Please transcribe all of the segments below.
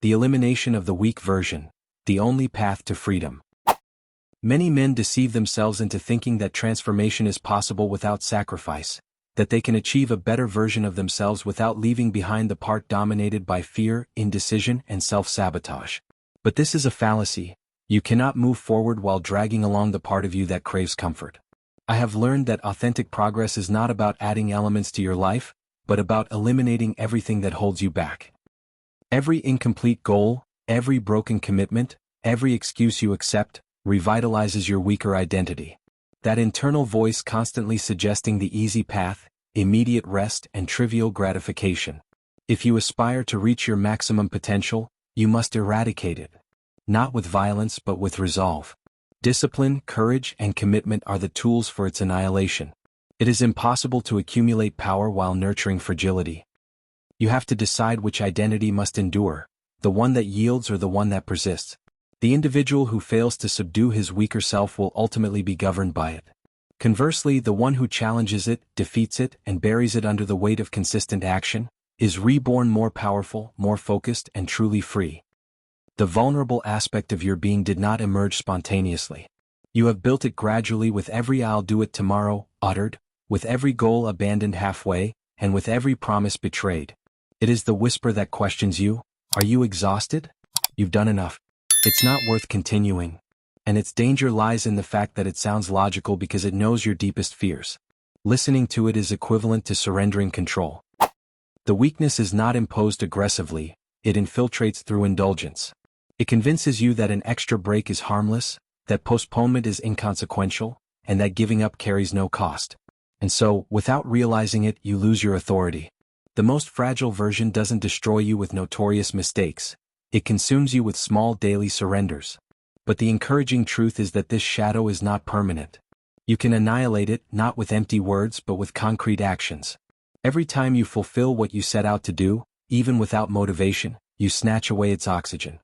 The elimination of the weak version, the only path to freedom. Many men deceive themselves into thinking that transformation is possible without sacrifice, that they can achieve a better version of themselves without leaving behind the part dominated by fear, indecision, and self-sabotage. But this is a fallacy. You cannot move forward while dragging along the part of you that craves comfort. I have learned that authentic progress is not about adding elements to your life, but about eliminating everything that holds you back. Every incomplete goal, every broken commitment, every excuse you accept, revitalizes your weaker identity. That internal voice constantly suggesting the easy path, immediate rest, and trivial gratification. If you aspire to reach your maximum potential, you must eradicate it. Not with violence but with resolve. Discipline, courage, and commitment are the tools for its annihilation. It is impossible to accumulate power while nurturing fragility. You have to decide which identity must endure, the one that yields or the one that persists. The individual who fails to subdue his weaker self will ultimately be governed by it. Conversely, the one who challenges it, defeats it, and buries it under the weight of consistent action, is reborn more powerful, more focused, and truly free. The vulnerable aspect of your being did not emerge spontaneously. You have built it gradually with every "I'll do it tomorrow" uttered, with every goal abandoned halfway, and with every promise betrayed. It is the whisper that questions you. Are you exhausted? You've done enough. It's not worth continuing. And its danger lies in the fact that it sounds logical because it knows your deepest fears. Listening to it is equivalent to surrendering control. The weakness is not imposed aggressively, it infiltrates through indulgence. It convinces you that an extra break is harmless, that postponement is inconsequential, and that giving up carries no cost. And so, without realizing it, you lose your authority. The most fragile version doesn't destroy you with notorious mistakes. It consumes you with small daily surrenders. But the encouraging truth is that this shadow is not permanent. You can annihilate it, not with empty words but with concrete actions. Every time you fulfill what you set out to do, even without motivation, you snatch away its oxygen.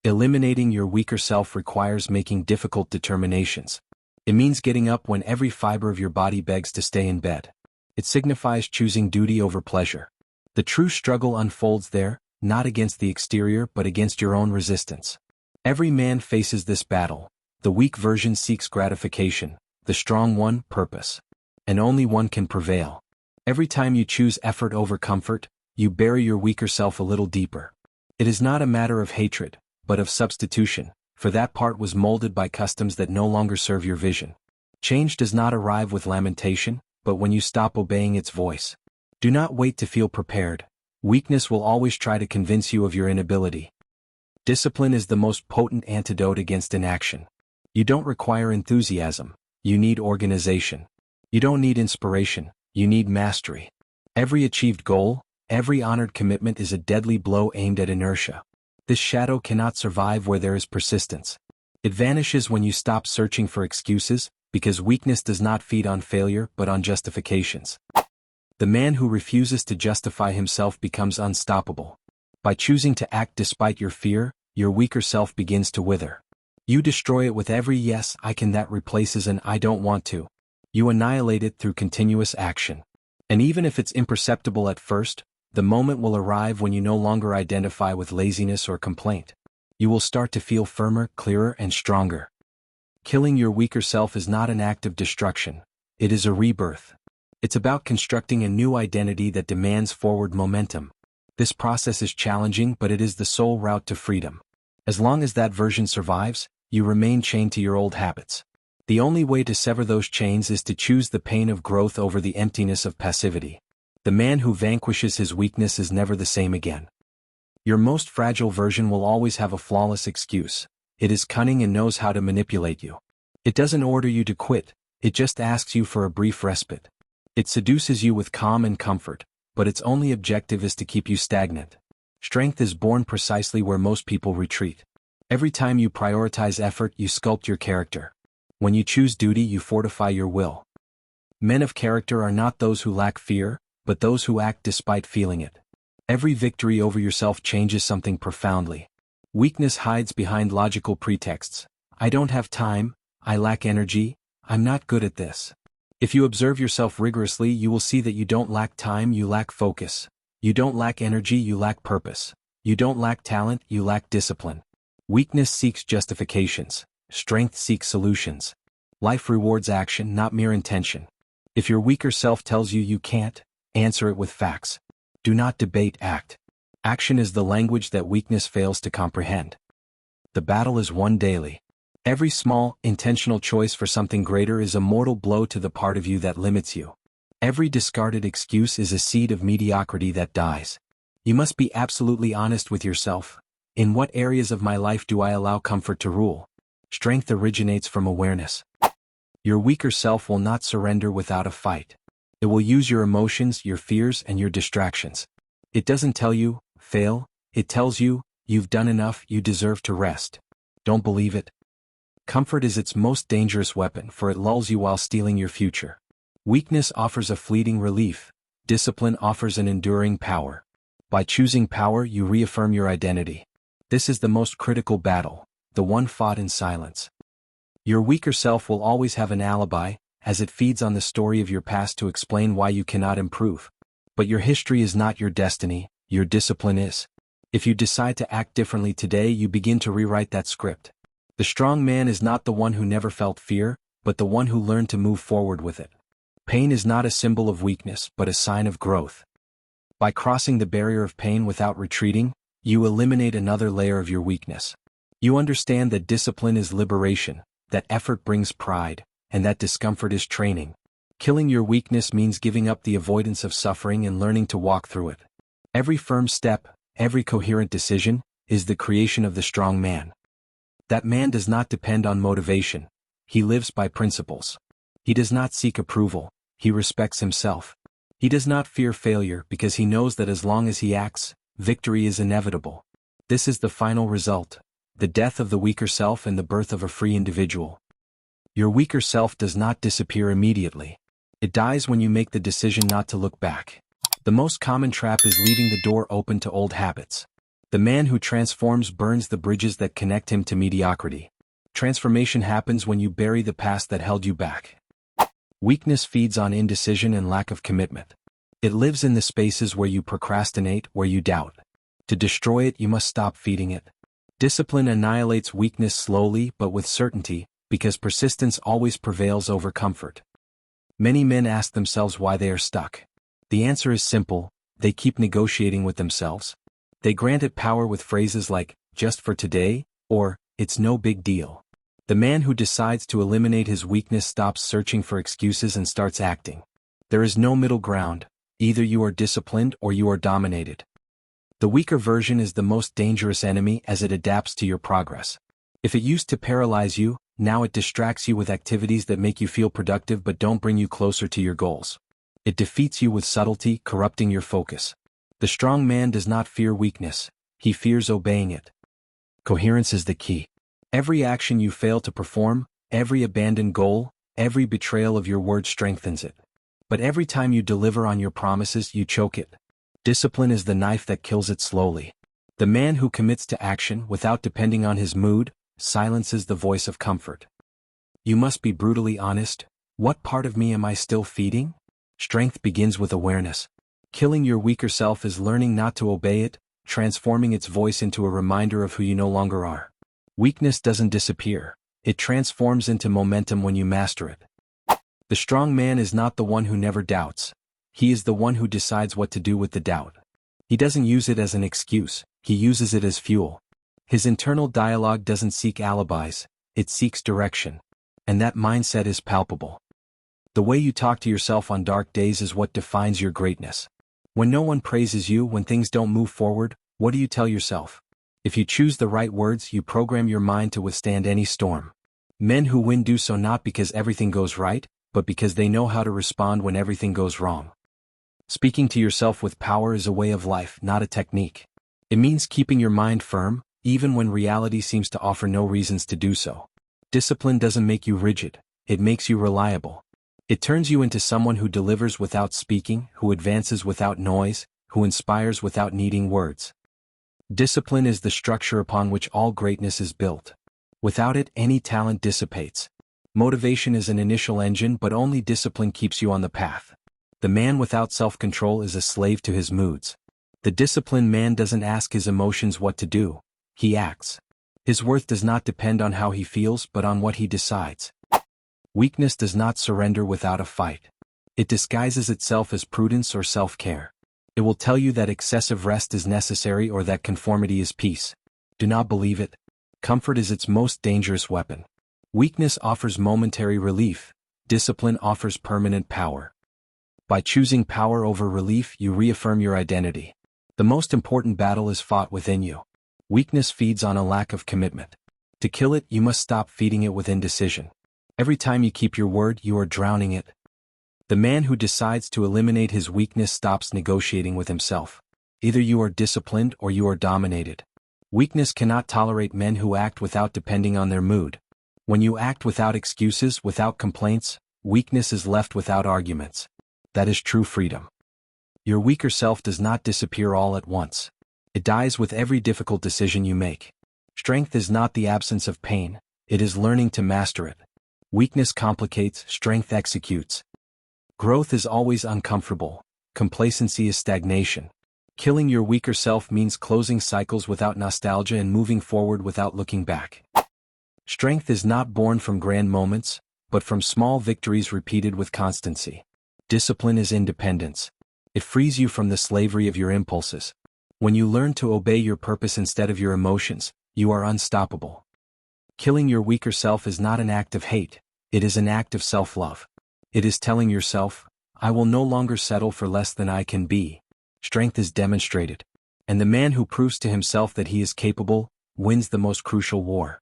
Eliminating your weaker self requires making difficult determinations. It means getting up when every fiber of your body begs to stay in bed. It signifies choosing duty over pleasure. The true struggle unfolds there, not against the exterior but against your own resistance. Every man faces this battle. The weak version seeks gratification, the strong one, purpose. And only one can prevail. Every time you choose effort over comfort, you bury your weaker self a little deeper. It is not a matter of hatred, but of substitution, for that part was molded by customs that no longer serve your vision. Change does not arrive with lamentation, but when you stop obeying its voice. Do not wait to feel prepared. Weakness will always try to convince you of your inability. Discipline is the most potent antidote against inaction. You don't require enthusiasm, you need organization. You don't need inspiration, you need mastery. Every achieved goal, every honored commitment is a deadly blow aimed at inertia. This shadow cannot survive where there is persistence. It vanishes when you stop searching for excuses, because weakness does not feed on failure but on justifications. The man who refuses to justify himself becomes unstoppable. By choosing to act despite your fear, your weaker self begins to wither. You destroy it with every "yes, I can" that replaces an "I don't want to." You annihilate it through continuous action. And even if it's imperceptible at first, the moment will arrive when you no longer identify with laziness or complaint. You will start to feel firmer, clearer, and stronger. Killing your weaker self is not an act of destruction. It is a rebirth. It's about constructing a new identity that demands forward momentum. This process is challenging, but it is the sole route to freedom. As long as that version survives, you remain chained to your old habits. The only way to sever those chains is to choose the pain of growth over the emptiness of passivity. The man who vanquishes his weakness is never the same again. Your most fragile version will always have a flawless excuse. It is cunning and knows how to manipulate you. It doesn't order you to quit, it just asks you for a brief respite. It seduces you with calm and comfort, but its only objective is to keep you stagnant. Strength is born precisely where most people retreat. Every time you prioritize effort, you sculpt your character. When you choose duty, you fortify your will. Men of character are not those who lack fear, but those who act despite feeling it. Every victory over yourself changes something profoundly. Weakness hides behind logical pretexts. I don't have time, I lack energy, I'm not good at this. If you observe yourself rigorously, you will see that you don't lack time, you lack focus. You don't lack energy, you lack purpose. You don't lack talent, you lack discipline. Weakness seeks justifications. Strength seeks solutions. Life rewards action, not mere intention. If your weaker self tells you you can't, answer it with facts. Do not debate, act. Action is the language that weakness fails to comprehend. The battle is won daily. Every small, intentional choice for something greater is a mortal blow to the part of you that limits you. Every discarded excuse is a seed of mediocrity that dies. You must be absolutely honest with yourself. In what areas of my life do I allow comfort to rule? Strength originates from awareness. Your weaker self will not surrender without a fight. It will use your emotions, your fears, and your distractions. It doesn't tell you, fail. It tells you, you've done enough, you deserve to rest. Don't believe it? Comfort is its most dangerous weapon, for it lulls you while stealing your future. Weakness offers a fleeting relief. Discipline offers an enduring power. By choosing power, you reaffirm your identity. This is the most critical battle, the one fought in silence. Your weaker self will always have an alibi, as it feeds on the story of your past to explain why you cannot improve. But your history is not your destiny, your discipline is. If you decide to act differently today, you begin to rewrite that script. The strong man is not the one who never felt fear, but the one who learned to move forward with it. Pain is not a symbol of weakness, but a sign of growth. By crossing the barrier of pain without retreating, you eliminate another layer of your weakness. You understand that discipline is liberation, that effort brings pride, and that discomfort is training. Killing your weakness means giving up the avoidance of suffering and learning to walk through it. Every firm step, every coherent decision, is the creation of the strong man. That man does not depend on motivation. He lives by principles. He does not seek approval. He respects himself. He does not fear failure because he knows that as long as he acts, victory is inevitable. This is the final result, the death of the weaker self and the birth of a free individual. Your weaker self does not disappear immediately. It dies when you make the decision not to look back. The most common trap is leaving the door open to old habits. The man who transforms burns the bridges that connect him to mediocrity. Transformation happens when you bury the past that held you back. Weakness feeds on indecision and lack of commitment. It lives in the spaces where you procrastinate, where you doubt. To destroy it, you must stop feeding it. Discipline annihilates weakness slowly but with certainty, because persistence always prevails over comfort. Many men ask themselves why they are stuck. The answer is simple: they keep negotiating with themselves. They grant it power with phrases like, just for today, or, it's no big deal. The man who decides to eliminate his weakness stops searching for excuses and starts acting. There is no middle ground. Either you are disciplined or you are dominated. The weaker version is the most dangerous enemy as it adapts to your progress. If it used to paralyze you, now it distracts you with activities that make you feel productive but don't bring you closer to your goals. It defeats you with subtlety, corrupting your focus. The strong man does not fear weakness, he fears obeying it. Coherence is the key. Every action you fail to perform, every abandoned goal, every betrayal of your word strengthens it. But every time you deliver on your promises, you choke it. Discipline is the knife that kills it slowly. The man who commits to action without depending on his mood silences the voice of comfort. You must be brutally honest. What part of me am I still feeding? Strength begins with awareness. Killing your weaker self is learning not to obey it, transforming its voice into a reminder of who you no longer are. Weakness doesn't disappear. It transforms into momentum when you master it. The strong man is not the one who never doubts. He is the one who decides what to do with the doubt. He doesn't use it as an excuse, he uses it as fuel. His internal dialogue doesn't seek alibis, it seeks direction. And that mindset is palpable. The way you talk to yourself on dark days is what defines your greatness. When no one praises you, when things don't move forward, what do you tell yourself? If you choose the right words, you program your mind to withstand any storm. Men who win do so not because everything goes right, but because they know how to respond when everything goes wrong. Speaking to yourself with power is a way of life, not a technique. It means keeping your mind firm, even when reality seems to offer no reasons to do so. Discipline doesn't make you rigid, it makes you reliable. It turns you into someone who delivers without speaking, who advances without noise, who inspires without needing words. Discipline is the structure upon which all greatness is built. Without it, any talent dissipates. Motivation is an initial engine, but only discipline keeps you on the path. The man without self-control is a slave to his moods. The disciplined man doesn't ask his emotions what to do, he acts. His worth does not depend on how he feels but on what he decides. Weakness does not surrender without a fight. It disguises itself as prudence or self-care. It will tell you that excessive rest is necessary or that conformity is peace. Do not believe it. Comfort is its most dangerous weapon. Weakness offers momentary relief. Discipline offers permanent power. By choosing power over relief, you reaffirm your identity. The most important battle is fought within you. Weakness feeds on a lack of commitment. To kill it, you must stop feeding it with indecision. Every time you keep your word, you are drowning it. The man who decides to eliminate his weakness stops negotiating with himself. Either you are disciplined or you are dominated. Weakness cannot tolerate men who act without depending on their mood. When you act without excuses, without complaints, weakness is left without arguments. That is true freedom. Your weaker self does not disappear all at once. It dies with every difficult decision you make. Strength is not the absence of pain, it is learning to master it. Weakness complicates, strength executes. Growth is always uncomfortable. Complacency is stagnation. Killing your weaker self means closing cycles without nostalgia and moving forward without looking back. Strength is not born from grand moments, but from small victories repeated with constancy. Discipline is independence. It frees you from the slavery of your impulses. When you learn to obey your purpose instead of your emotions, you are unstoppable. Killing your weaker self is not an act of hate, it is an act of self-love. It is telling yourself, I will no longer settle for less than I can be. Strength is demonstrated. And the man who proves to himself that he is capable, wins the most crucial war.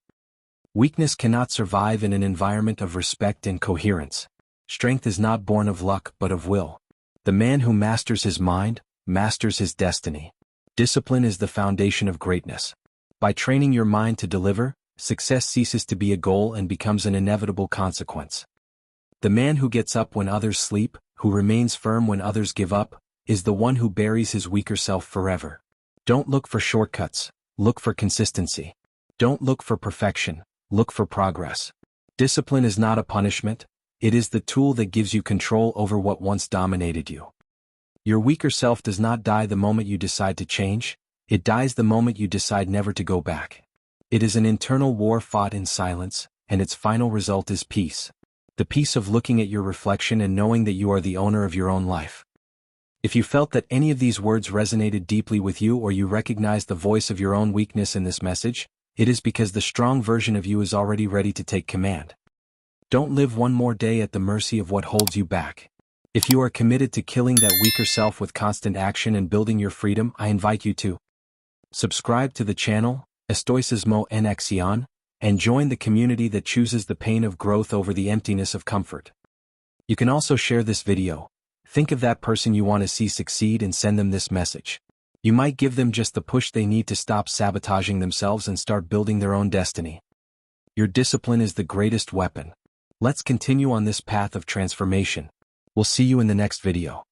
Weakness cannot survive in an environment of respect and coherence. Strength is not born of luck but of will. The man who masters his mind, masters his destiny. Discipline is the foundation of greatness. By training your mind to deliver, success ceases to be a goal and becomes an inevitable consequence. The man who gets up when others sleep, who remains firm when others give up, is the one who buries his weaker self forever. Don't look for shortcuts, look for consistency. Don't look for perfection, look for progress. Discipline is not a punishment, it is the tool that gives you control over what once dominated you. Your weaker self does not die the moment you decide to change, it dies the moment you decide never to go back. It is an internal war fought in silence, and its final result is peace. The peace of looking at your reflection and knowing that you are the owner of your own life. If you felt that any of these words resonated deeply with you or you recognized the voice of your own weakness in this message, it is because the strong version of you is already ready to take command. Don't live one more day at the mercy of what holds you back. If you are committed to killing that weaker self with constant action and building your freedom, I invite you to subscribe to the channel, Estoicismo en Acción, and join the community that chooses the pain of growth over the emptiness of comfort. You can also share this video. Think of that person you want to see succeed and send them this message. You might give them just the push they need to stop sabotaging themselves and start building their own destiny. Your discipline is the greatest weapon. Let's continue on this path of transformation. We'll see you in the next video.